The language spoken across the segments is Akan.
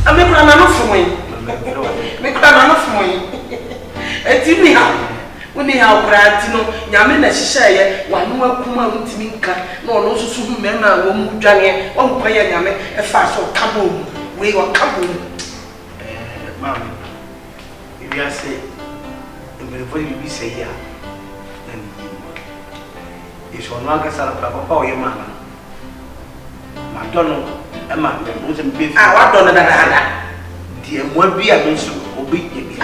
I'm a man of me. Make a man of me. And Timmy, when they have Gratino, Yamina Shire, one more Kuma Timinka, no, so men are womb Johnny, one prayer Yame, a fast or kaboom. We were kaboom. Mammy, if you say, before you say, yeah, then you shall not get out of Papa, your mamma. McDonald, a man, wasn't beef. I don't know that. Dear, what be a miss of obedience?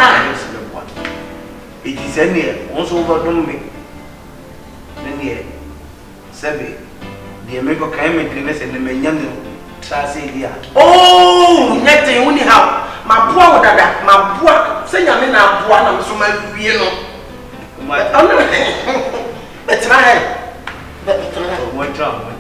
It is any also over me. Then, yeah, Sabby, the American came and listen to me, young Trassia. Oh, nothing only how my poor dada, my poor, say I'm in a one, so my piano. But try, one drum.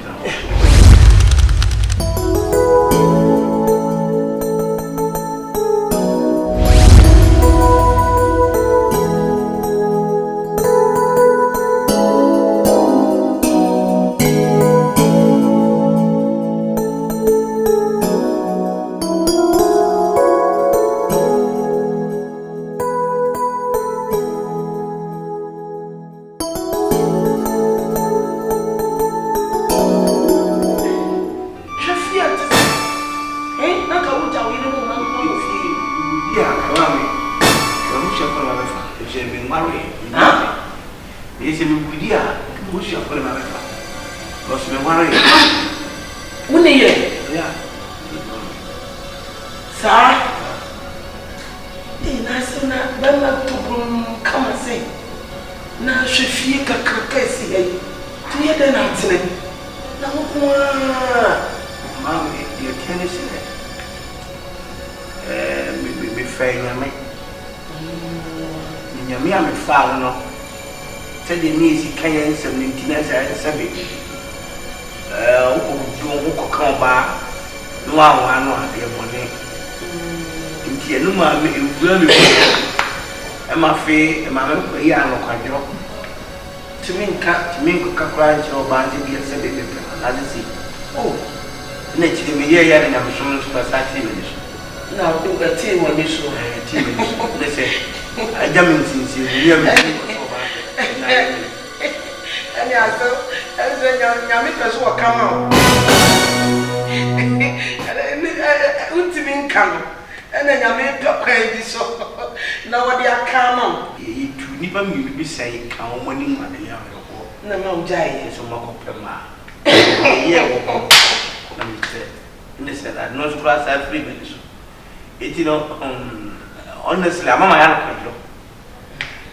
Honestly, I'm not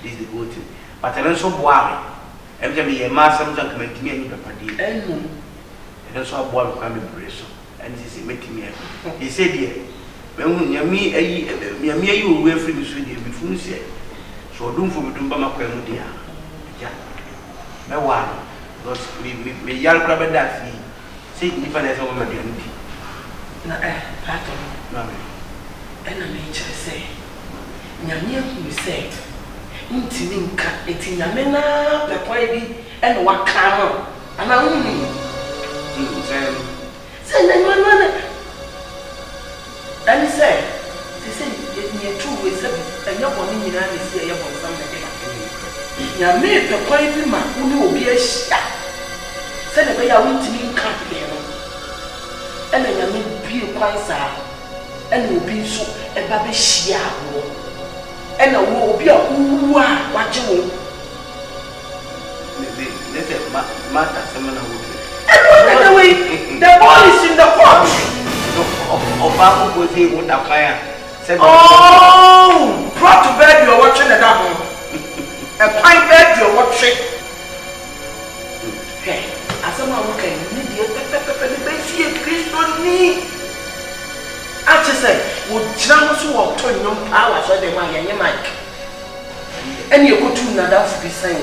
this is the good thing. But I don't so boring. Every time you mass something come to me and you papa and also a boy can be brace. And this is making me. He said, "Dear, when you will free this with you before you say. So don't for me to Bama Quemudia. Yeah, no one. Because we yell crab that fee. Say, if I have my identity. No, pardon, mammy. And I may just say. Nyamia who say, Intiminka, Etinamena, the Poibi, and what come, and I only send them one money. And he said, near 2 weeks, and your woman in I see a young something. Yamir, the Poibi, man, who will be a shot. Send away our Intiminka, and then I may be a quite and will be so a baby shia. And I will be a watch you. Matter, the ball is in the pot. Obama was here with the fire. Oh, brought to bed, you're watching the double. A pine bed, you're watching. Hey, as someone who can need the Christian me. I just said, would chance walk to your power so they might and Mike. And you go to another to be saying,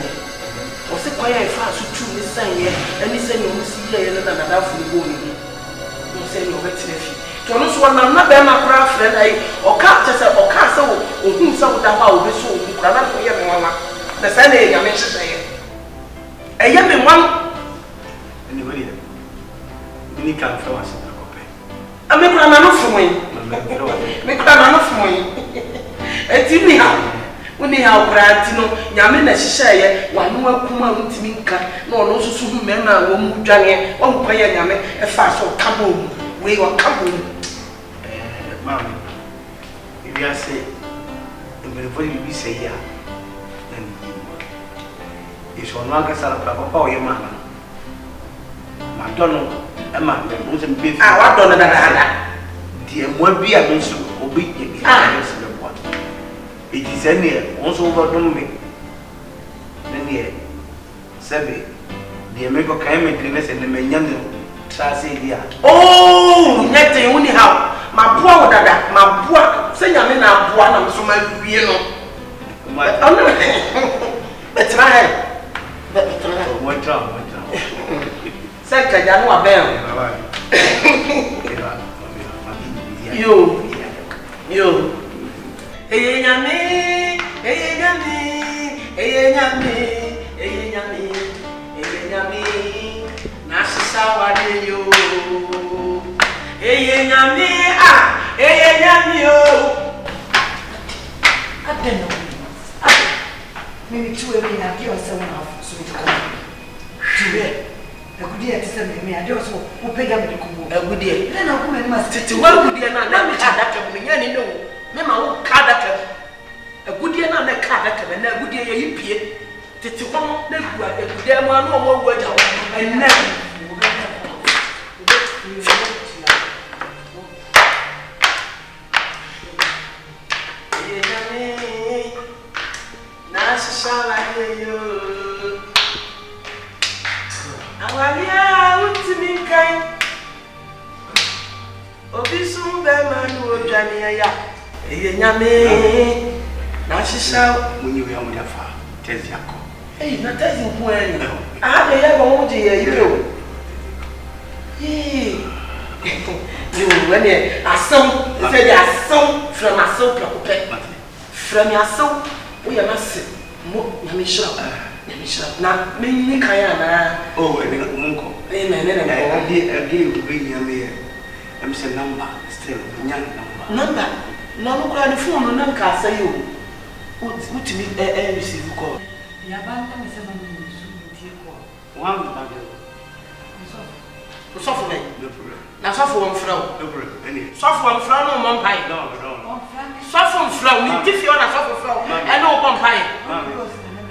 was it quite a fast to be saying, and he said, you will see another for the going. You say, you're better. To us, one another, my craft, and I, or captures or castle, or whom some of the house be so, you cannot hear me, Mamma. The Sunday, I mentioned a young one. Anybody, you can't throw us. I'm a man of me. Uni how Pratino, Yamina Shisha, one more Kuma Timinka, no, no, so men are one Jania, one Paya Yame, a fast or Kaboom, we were Kaboom. Mammy, if you say, before you say, yeah, then it's on one castle, Papa, your mamma. Madonna, a man, wasn't big. I want that. Dear, what be a miss of obedience? It is any also over me. Then, yeah, Sabby, the American came and the Menyan Trasy. Oh, nothing only how my poor dada, my poor, say I'm in a one, so my piano. But try. One time. Second, I know a bell. You. Hey, Yami, hey, Yami, hey, Yami, hey, Yami, hey, Yami, Nasa, you. Hey, Yami, hey, Yami, I don't know. Maybe 2 of me, I'll give us 7 off, so to come. A good year to send me, I don't know who paid up the Kumu. A good year. Then I'll come and must to 1 good year, not let me chat that of me, any no. Memma won't card that a good year, not a card that and a good year you pay. To one, never a good year, one more word and never. Now, shall I hear you? Awalia utiminkai Obisum beman ojania nyame na shisha munyi we amuda fa tezi yako na tezi nko ani aha de yego wo je ye ibe o you when asom say the asom from asom prokope from asom wo ya mase mo nyame shira na mini kaya na oh ene munko ade ubenya me am say number still nyang number no kura ni phone no nka say o utimi receive call ya banka me say ba no tie call one ba de so for me no problem na so for one fra no problem any so for one fra no mon pai no so for fra we tifi on na so for fra e no mon pai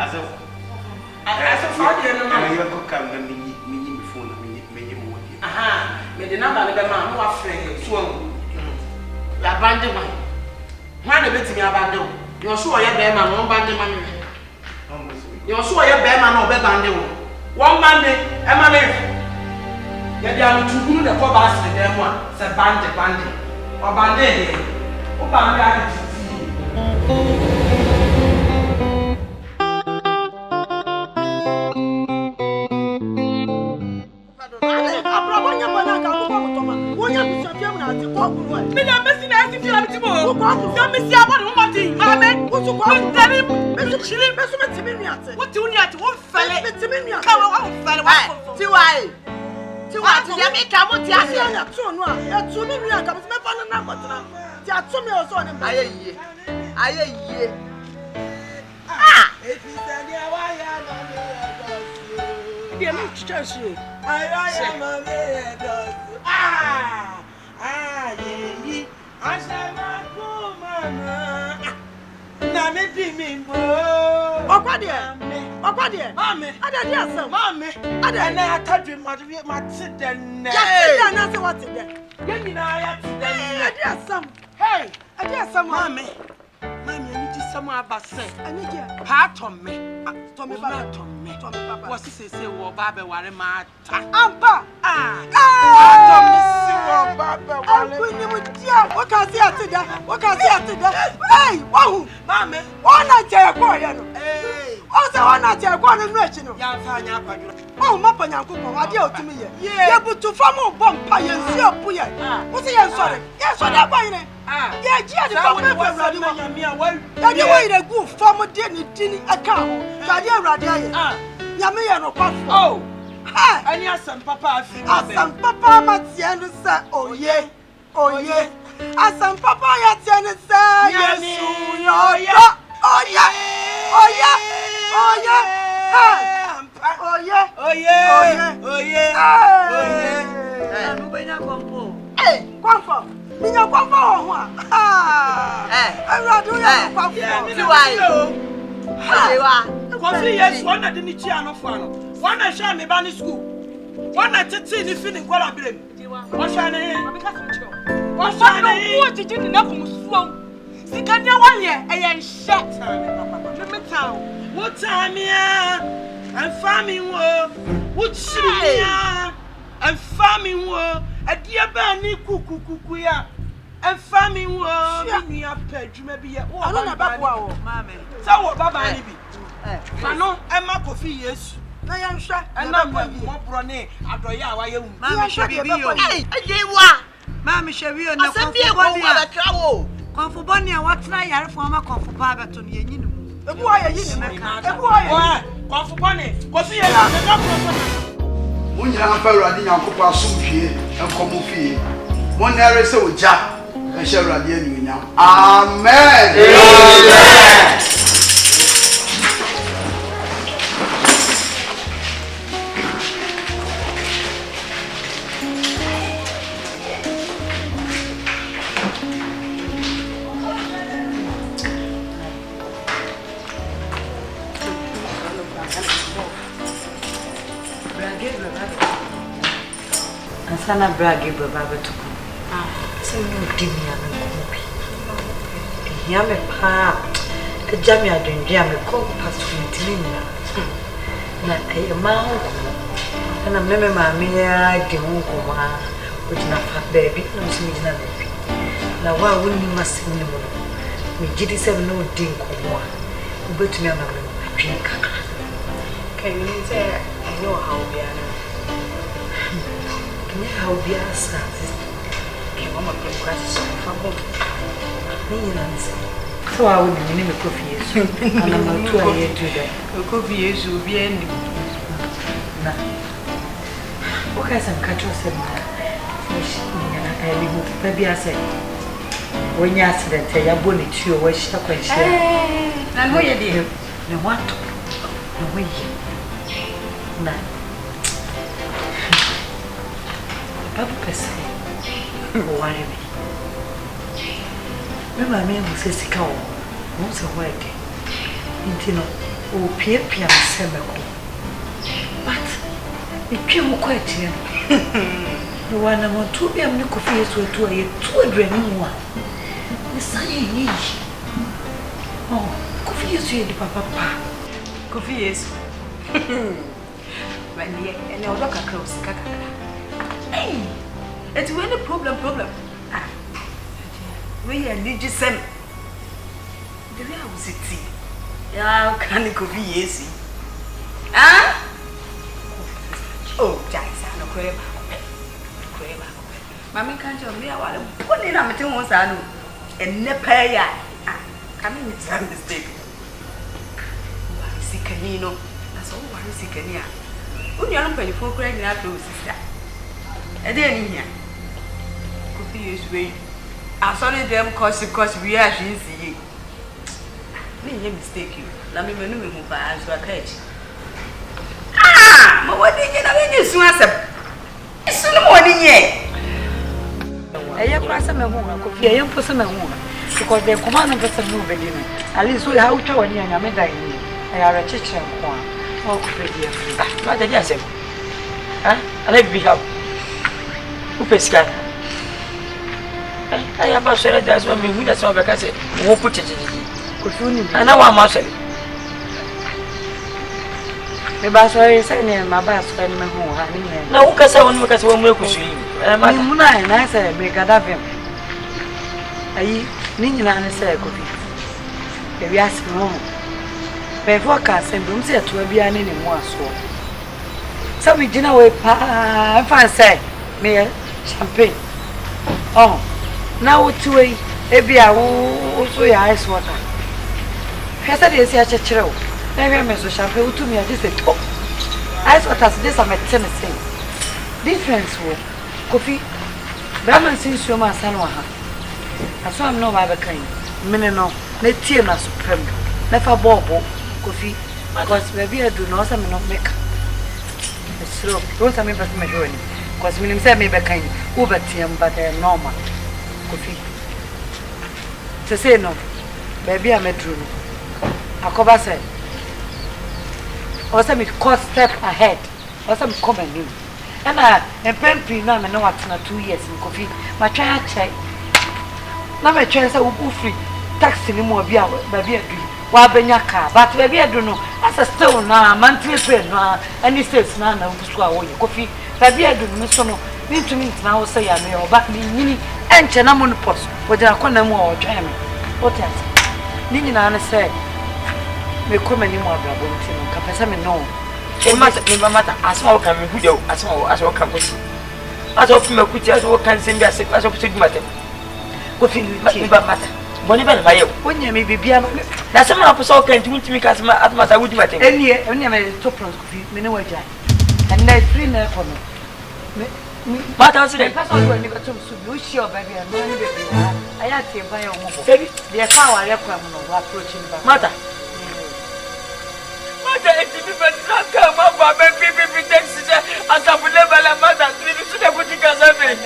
as I saw the number. I come and me phone me aha me the number le be ma no afre so la bande man na betimi abande o yo so oye be ma no bande man me yo so oye be ma no be bande o one bande e ma me ya dia no tugunu de ko ba se dem a se bande o bande de o bande a ti Asam papa ya tiene sa yesu yo. Oh yeah. Coffee, yes, one at the Nichiano Fano. One I shall me banny school. One I take the feeling what I blame. What shall I? What shall I? What did you know from Swamp? See, can you 1 year? I am shut. What time, yeah? I'm farming war. What she I'm farming war. A dear banny cuckoo. And farming war. Me up, you may be a woman about wow, mammy. So what, Baba? Fano, I'm a coffee, yes. I am sure, and I'm more brony. After you, Mamma shall be your Mamma shall be on the Kwadwo. Comfort Bonnie, what's my former comfort Baba to me? The boy, comfort Bonnie, coffee, and when you have a radin, Uncle Passum here and come here. One there is a jack. I shall radiate you now. Amen. Sana bragi baba betuku. Se no dimia me kopi. Ya me pa. Ejami adwendwe me ko pasfitini na. Na ma ho. Na meme ma me ya de ho ko ma. O tina fa baby no so mi dina baby. Na wa woni masini mo. Me gidi se no din ko mo. Ubetumi ama me atwi kakra. Can you say I know how we are? How be as came on my practice from home. So I would be in a coffee, and I'm 2 years today. A coffee is will be ending. What has some catch yourself? Maybe I said, when you accident, I am bonnet to your wish to question. And what you did, no one to no way. Papa person, worry me. Remember me who says he can't. What's a word? Intino, oh, Pia Semeko. But it came quite here. The one I'm on 2 p.m. coffee is to a dreaming one. The sunny. Oh, coffee is here, Papa. Coffee is. When the and I'll look across Kaka. Hey, it's really problem. Ah, we are digit the way I was sitting. Yeah, can it be easy? Ah? Oh, Jackson, no crab. Mammy can't tell me what I'm putting on my own son and never. Ah, come in, it's a mistake. Why is he canino? That's all. Why is he cania? When you're not paying for credit, I do, sister. And then here, coffee is way. I saw them because we are easy. Me mistake you. Let me move by as well catch. Ah, but what did you know when you swam? It's in the morning yet. I am crossing my home, coffee. I am for some home because they command of us a moving. At least we have to when you are made. I are a chicken. Oh, pretty. What did you say? I let me help. Who pesca? I have a share that's what we that's what I say. Who put it in? And now I'm actually. The bass is saying my bass friend home. Now, because I want to look at one milk. I'm and I say, make a Wiem. I need an coffee. If you ask me home, before I send them to be an anymore. So we dinner with fancy me champagne. Oh, now to a beer also ice water. First, I say, I chill. Maybe I'm so champagne to me. I just said, oh, ice water, this I'm a Tennessee. Difference will coffee. Berman since you must have one. I saw him no other kind. Minino, Netina supreme. Never bobo, coffee. Because maybe I do know something not make. It's slow. Don't tell me about my journey. Because when you say me back kind, Uber team, but they're normal. Coffee. To say no, baby, I'm a true. Akoba said, or some it cost step ahead, or some common new. And I am pamping now, I know what's not 2 years in coffee. My child check. Now my chance I will go free. Taxi no more, baby, I do. Wabenya car, but baby, I don't know. As a stone now, monthly pay now, and he says, Nana, coffee. Baby, I don't know. Mean to me now, say I know, but me, and Chanamon post, whether I call them more or jam. What else? Nina said, me come any more about him, Capasam no. It matter as well can be good as well can push. As of me, as well can send us as of matter. What thing matter? Whenever I when you may be beyond that's some of us all can to me as I would matter. And yet, only a top of Minua Jack. And that's 3 there for me. But I was saying, when you got to wish your baby and baby. I had to buy a baby. The power I am approaching matter. Mother, it's different. Come up, baby, Texas, as I would never let mother to the boutique as I mean.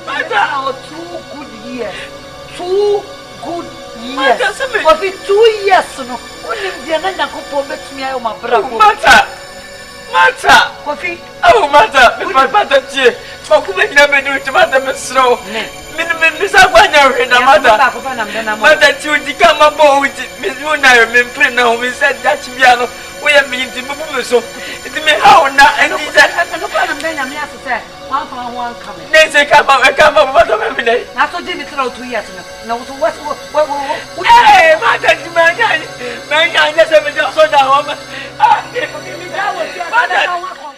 Mother, 2 good years. 2 good years. For the 2 years, no. Only the other couple makes me out my brother. Mother, coffee. Oh, mother, my mother, dear. For whom I never do to Madame Snow. Miss Abanya, mother, to come aboard with Miss Muna, and now we said that piano. We are meeting so it may how now and is that no problem. Then I'm here to say 1 for 1 coming. They say come up every day. I told you it's not 2 years. No, so what? Hey, mother, man, I just have a so down. Forgive me, that was your mother.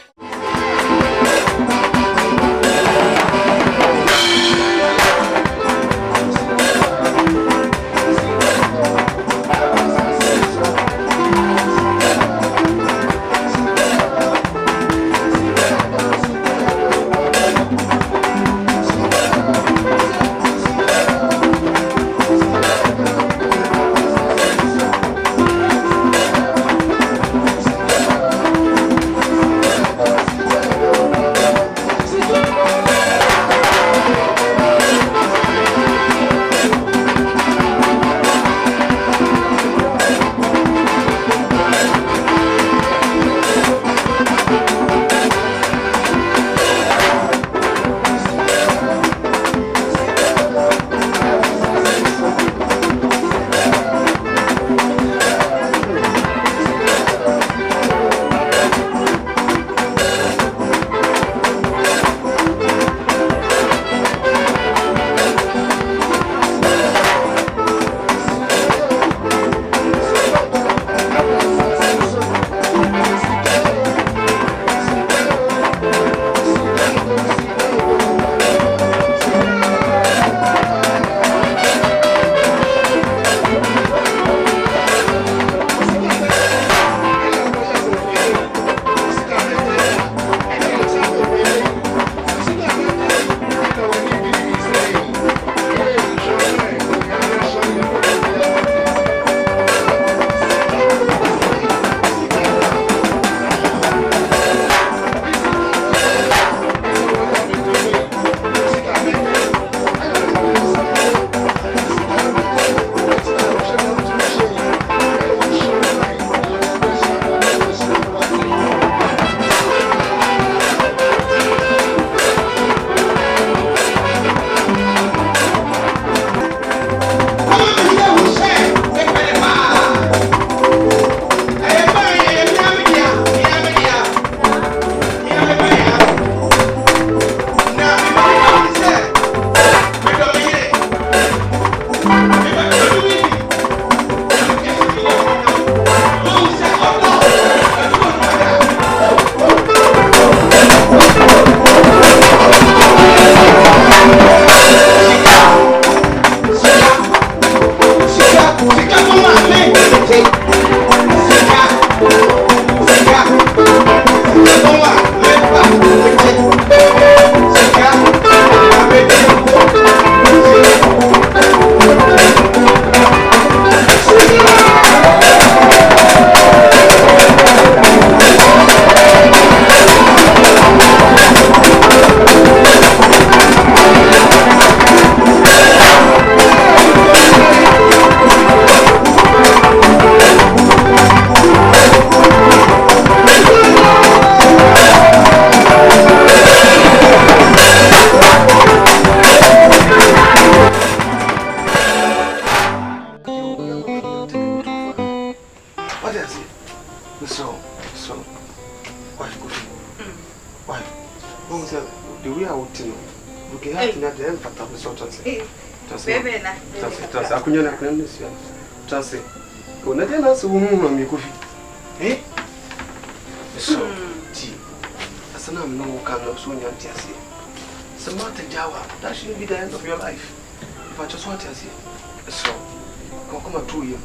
Okay, I think that I'm fat up with sort of say. Baby, just I couldn't have this year. Just say, go not in us, woman, me coffee. Eh? So, tea. As an I'm no kind of soon, young Tessie. Some matter, Jawa, that should be the end of your life. If I just want to see. So, come to you.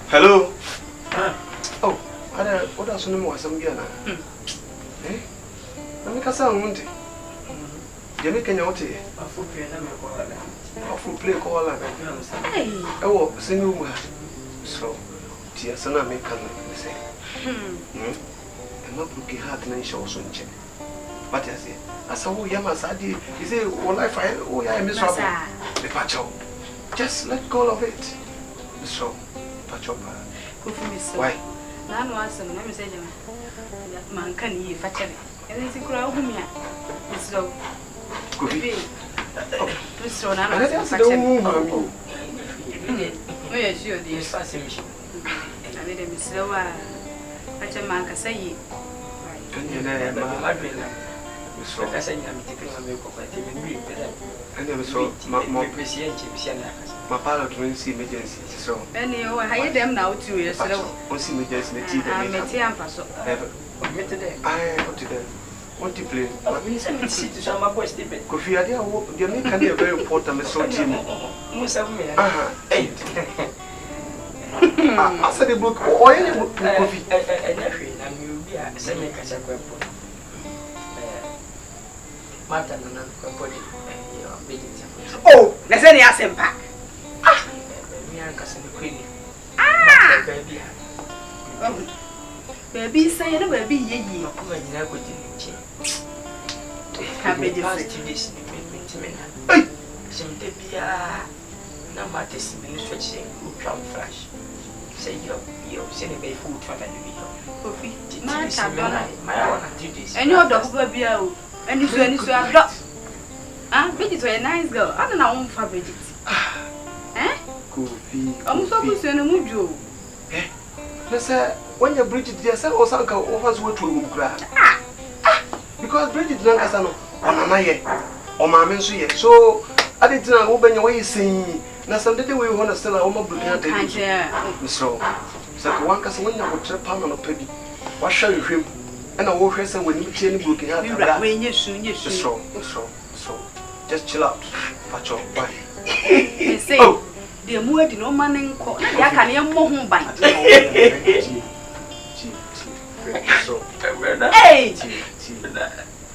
Hello? Oh, what else no more? Some Gana. Eh? Let me cast on Monday. You make any outie? A full play call. Oh, sing you. So, dear son, I make a say. I'm not looking hard and I shall soon check. But I say, I saw Yamasadi, is it all life? Oh, I am miserable. The patcho. Just let go of it. So, patcho. Why? None was some name said, man can ye fetch it. And it's a crowd whom ya. It's so good. This one, I don't we sure the assassination. I made him slower. But a man can say, so I say, I'm taking a milk of I never saw more appreciation. My pilot will see emergency. So, anyhow, I hear them now 2 years ago. What's emergency? I'm a tea and pass up. I go to them. What do you play? I see to some of us. Coffee, I can be a very important so team. I said a book or any book. And you'll be a semi cassette. Oh, let's any ask him back. Baby, say no baby, ye, can be just this. Some debia, no matter stretching, who come flash. Say you're sending a food for my own duties. And your dog will be out. And if you have got, Bridget, a nice girl. I don't know for Bridget. Eh? Coffee. I'm supposed to move you. Eh? Let's say, when you're Bridget, yes, or some offers what to grab. Because Bridget Lancasano, on my head, on my men's here. So I didn't open your way saying, now some day we want to sell our mobile. So, one can when you would trap on a penny. What shall you him? And I will say when you change looking at you soon, so just chill out. Patch up, bye. Say, the more the no man in court, I can hear more by. Hey,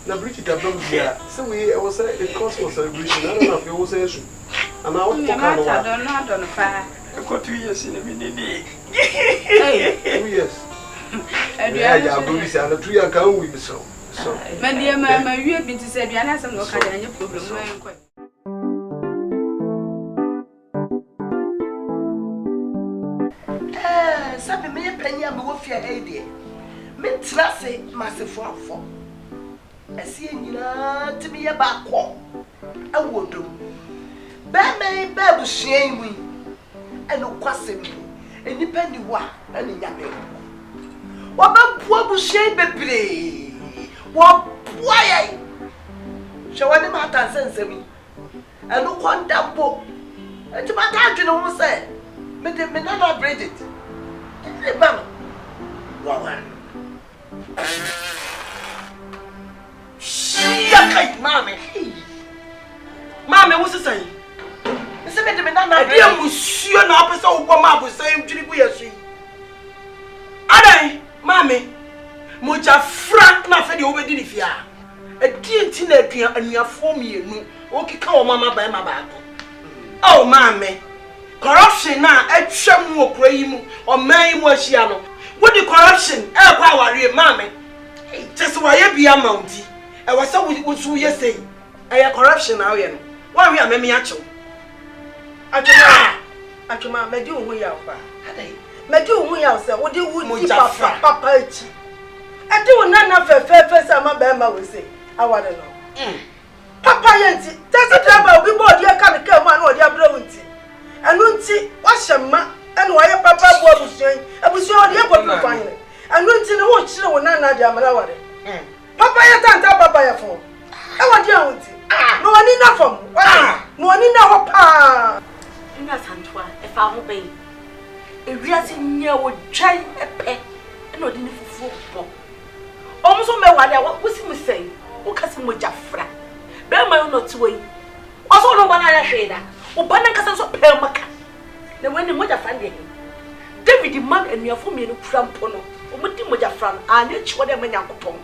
now Bridget, I don't hear. So we was a cause for celebration. I don't know if you was a issue. And I don't know on the fire. I got 2 years in a minute. Hey, 2 years. And I will say, I'm 2 years ago with so. My dear mamma, you have been to say, you have some kind of problem. Sabe me penny am wo fia headie. Me trase massive for. Asi nyina timi ye ba ko. Awodom. Ba me ba busuan wi. Eno kwasem. Enipa ni wa eni nyame. Wa ba bua busuan bebre. Wa bua ye. Shawani ma ta sensemi. Eno kwandampo. Enti ma ta adwene ho se. Me de me na Bridget. Bang. Wow. Shit, mommy. Mommy, what's the saying? I said, I dear monsieur, now, I saw what Mamma was saying to the Adom, mommy, Moja Frank, nothing over the fear. A dear teenager, and you are for me, okay, call Mamma by my back. Oh, mommy. Corruption now, a sham walk or May Washiano. What the corruption? Power, mammy. Just why you be a mountie. I was so with who you say. I am corruption now, why we are Mammy Acho? Achuma, may do we are. May do we are, sir. What do you would Papa? I do none of a fair face, I'm a bamba will say. I want to know. Papa, that's a trouble. We bought your kind of come on or your blowing. And don't see what's your ma and why your papa was saying, I was sure the apple finally. And don't see the watch no one, Nadia Malawari. Papa, you can't tell Papa your phone. I want you. No, bem. Eu vi assim, meu chai é pé. Eu não tinha fogo. Almost on my way, what was he saying? O kasi mo jafra. Be ma yo not way. Oso no bana ya hweda. O bana kasa so pe maka. Na wani mo jafra de. David man enuafo me no krampo no. O mudi mo jafra no. Anya chiwo de ma nyankopon.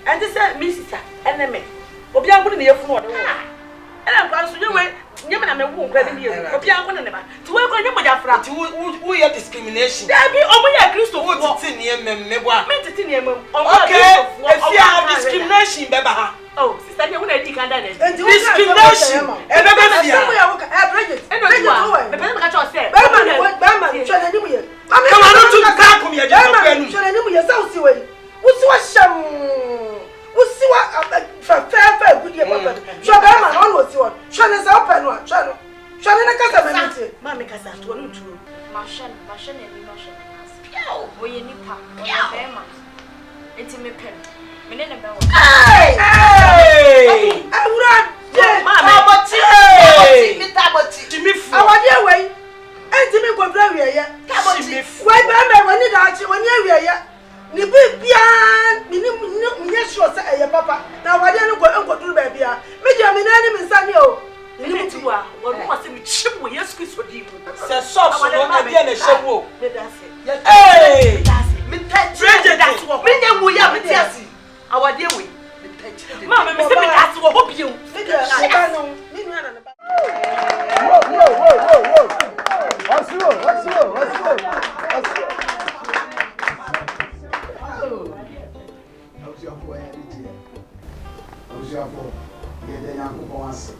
And this Mrs. Enemy. Obi angu ne yefu no de wo. Ela kwa so nyewe nyema na me wo nkwa de ye. Obi angu ne ba. Ti wo kwa nyema jafra. Ti wo ye discrimination. Dabi omo ya Kristo wo titi ne ememme bwa. Me titi ne ememme. Okay. If you discrimination beba ha. Oh, sister, you want to dig under it. Discrimination. Hey! Hey!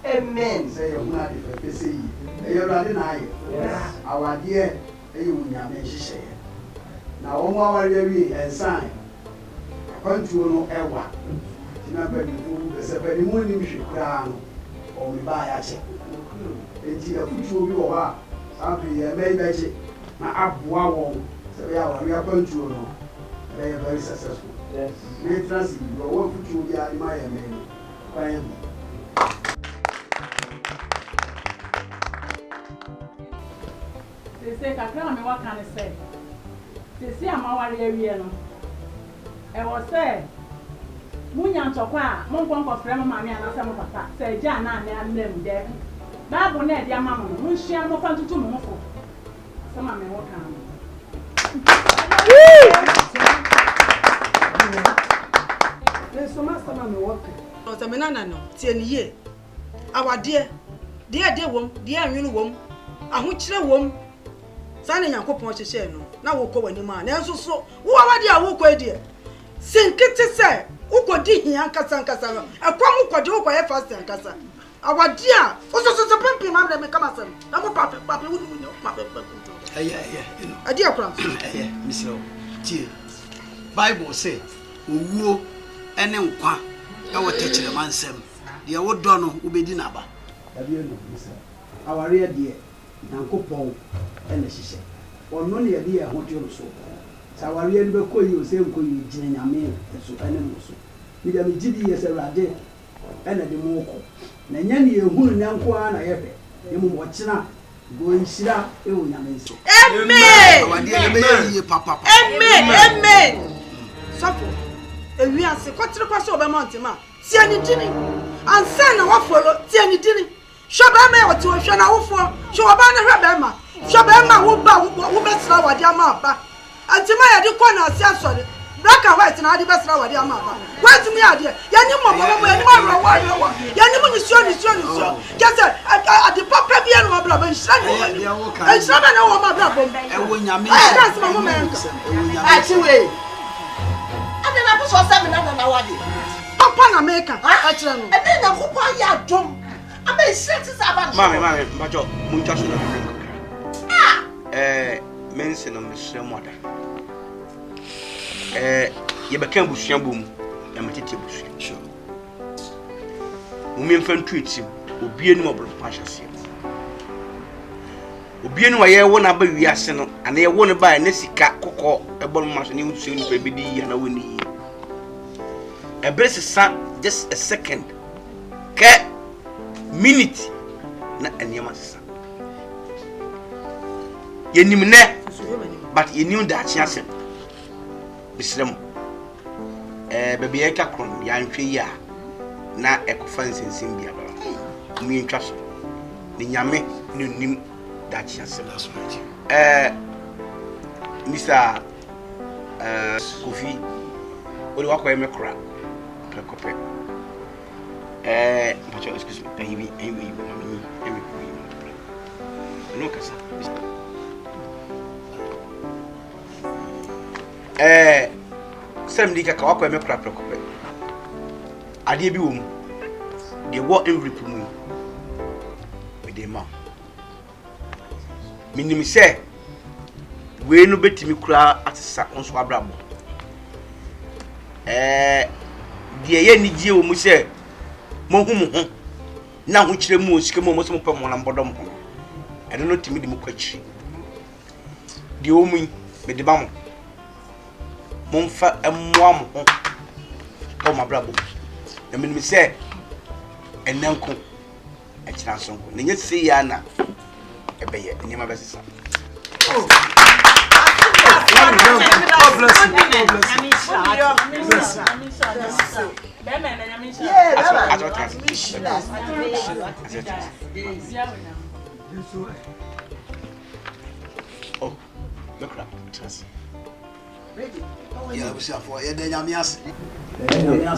Amen. Say you want to say you are denying. Our dear, you will say. Now, one more and sign. Control no ever. Remember, the very morning should crown or we buy a check. Until the future will be over. Something you may bet it. My up wow. So we are control no. They are very successful. Yes. We trust you. Your future will be at my man. I am. They say, I can't what can I say? They say, I'm our area. I was saying, Munyan Chokwa, Mongon for Frema Mammy and Asamapa, say Jana and them there. Babu Ned, your mamma, Munshia, no fun to do more for. Some of me walk on. There's so much of me walking. Was a manana, 10 years. Our dear woman, dear new woman, a which woman. Sani Yankopon chese no na wo ko wani ma na enso so wo awade a wo ko adie sinkiti se wo ko di hia nkasa no akwam ko de wo ko ye fast nkasa awade a so pempi ma me kama sam na mo pape wo du nyo ma pepe you know adie akram misro tie Bible say owuo ene nkwa e wo techire mansem de wo do no wo bedi na ba adie no misro aware adie Yankopon ene hihye ono ne yede ye hodiro so sawari en be koyi o se nkoyi gine nyame so ene no so mi da mi gidi ye se rade ene de moko na nya ne ehunu nyanko a na yefe ye mu mo kina go nhira e wo nyame so amen awade ye be ye papa amen sofo ewi ase kwatire kwaso obemont ma tie ni dini ansa na wofolo tie ni dini shoba me oti wo hwe na wofo shoba na hwe be ma Shabema wo besra wadi ama ba. Antima ya di kona asi asori. Black and white na di besra wadi ama ba. Wait me ade. Ya ni mo ya ni ma ro. Ya ni mo ni sio. Just at the papa bi enu abla ba nsra ni. Nsra ba na wo ma bla bom. E wo nyame. That's my moment. Achiwe. Ade na bu so se me na wadi. Papa na meka. A kire no. E dey na ko pa ya dom. Ama nsra ti sa ba. Mami, mbajo, muncha so na. Mensen om sremoda. Je bekan busuan bom, ya metete busuan. Sure. Mumien fan tweet obi enu oblo pashase. Obi enu aye wo na ba wiase no, ana ye wo ne ba na sika kokko ebon maso ni usu ni ba bidi ya na woni. Ebrese just a second. Ke minute na anyama sa. yenim ne but yenim da chiasem bisrem baby e ka kron ya nhwe yi a na ekofa nsensim bia ba mi ntwa so ni nyame ni nim da chiasem Mr. Kofi ori wa kwa me kra prekope but excuse me baby anyway no kasa sem dika ka wa kwa me kra prekope ade bi wo mu de wo envelope mu we de ma minim se we no betimi kura atisa onso abrabo de ye ni gie wo mu se mo hu mu ho na ho kire mu osike mo so mo pe mo na mbodom ho e no timi de mu kwachi de wo mu me de ba mo mo mfa emmoa mo ho o mabrabo na me se enanko e kira sonko ne nya se ya na e be ye nyama be sesa God bless you. Oh, look at that. Yeah, we see for you. Then I'm yes. Yeah.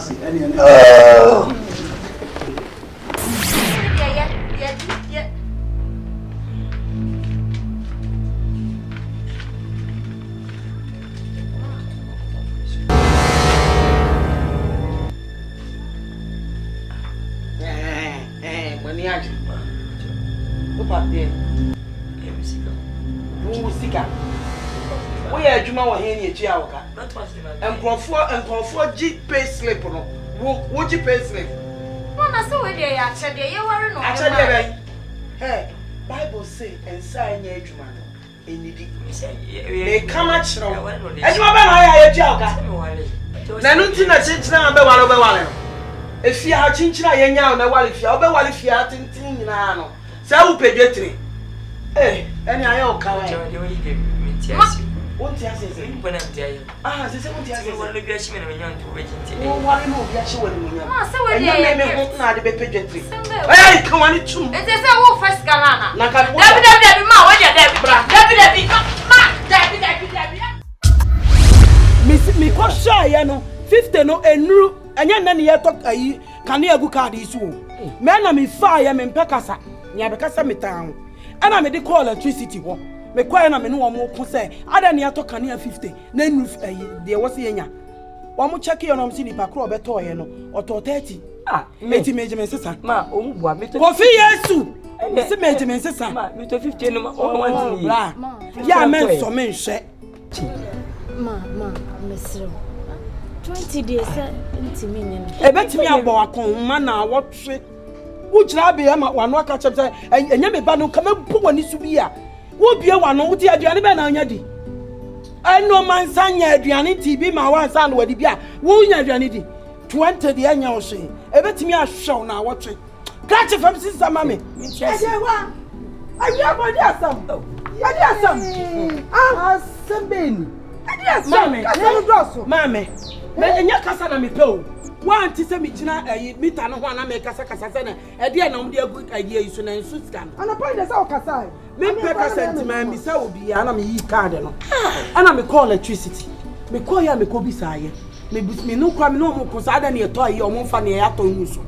We are Juma wa here near Chiaoka. And Crawford G pay slip no. Would you pay slip? No, I saw where they actually you were no. Actually, hey, Bible say and sign your Juma. They come at you. And you are a Chiaoka. Nanutina Chinchina be one. If you have Chinchina Yanya, no, if you are if you are tinting in Ano. So pay getting. Hey, any I all come. What you say? When I'm there. Ah, they say what you say. What be a shimmy when you're to waiting. Oh, what no be a show when you are. So when you make not the pageantry. Hey, come on, it's true. It is a wolf first galana. Naka, Debbie, ma, what you Debbie, Miss me question, you know, 50 no enru, and yan nani ya talk ayi, can you go card is you? Men me fire, men pekasa, Yabakasa me town. And I made the call electricity. Me kwaya na me no mo ko say ada ne ato kane 50 na nuf de wo se yenya wo mo check your no si ni Akrobeto ye no oto 30 eti measurement sesa ma o mu bua me to Kofi Yesu se measurement sesa ma me to 50 no o want ni ya men so men hwe ma mesro 20 days ntimi ne e betimi abo akon ma na wotwe wo gira be ma wano aka chepse enya me ba no kama bu wani su bi a wo bie wano wo ti aduane be na anya di eno man sanya aduane ti bi ma wan san wadi bi a wo nya aduane di 20 de anya wo hwe e betimi ahwew na wotwe catch fam sister mame ejewa ayi abodi asam asembeni mame kasa drosso mame me enya kasa na me pe o wan ti se mi gina mita no ho na me kasa se na e de na mde agu ayi isu na insu scan ana point dey say o kasa me pe kasa ntima mi say obi ana me yi card no ana me call electricity me call ya me ko bi saye me no kwa me no mo ko sa da na eto ayi o mo fa na ya to nsu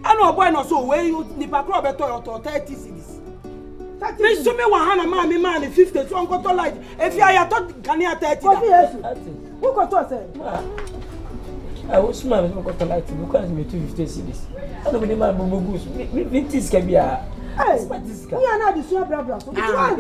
ana oboy no so we ni Akrobeto yo to 30 cedis me so me wa hana ma me ma 50 so onko to light if you are to kania 30 who go to say I was smart when I got to light because me 250 cedis. I don't need my bubus. Me this can be a. Hey, we are not the same brother. So what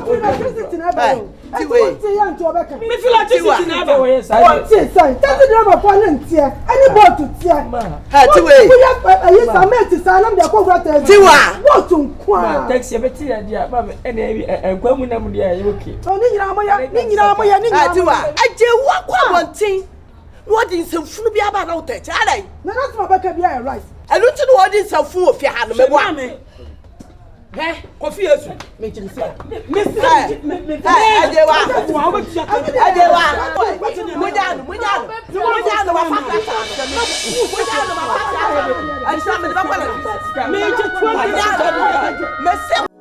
we are visiting about? Me feel like visiting about. What say? That's the drama point here. Any boat to tear. Ha, tiwe. We have yes, I met to sign up the contract. Tiwa. What to kwa? Taxi beti ya dia. Mama, ene kwa mu na mu dia okay. So ni nyina moya. Ha, tiwa. Aje wa kwa bontin. What in some food be about out there? Na not my back be right. I don't know what is some food of your hand, me. Kofi Yesu. Me jinsi. Miss. Adewa. Adewa. Mujano wa fata. Mujano wa fata.